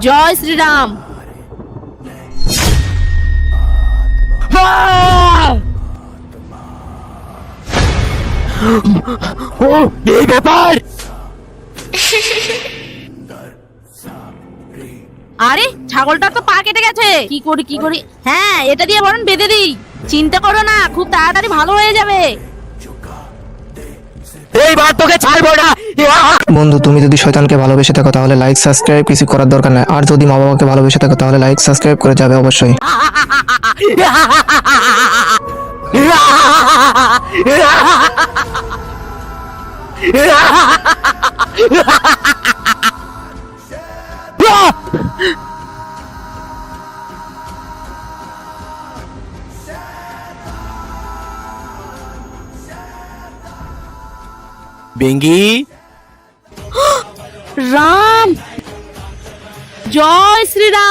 জয় শ্রীরাম। ও এই ব্যাপার। আরে ছাগলটার তো পা কেটে গেছে, কি করি? হ্যাঁ, এটা দিয়ে বরং বেঁধে দিই। চিন্তা করো না, খুব তাড়াতাড়ি ভালো হয়ে যাবে। এইবার তোকে ছাড়বো না। বন্ধু, তুমি যদি শয়তানকে ভালোবেসে থাকো তাহলে লাইক সাবস্ক্রাইব কিছু করার দরকার নাই। আর যদি মা বাবাকে ভালোবেসে থাকো তাহলে লাইক সাবস্ক্রাইব করে যাবে অবশ্যই। বেঙ্গি, রাম, জয় শ্রীরাম।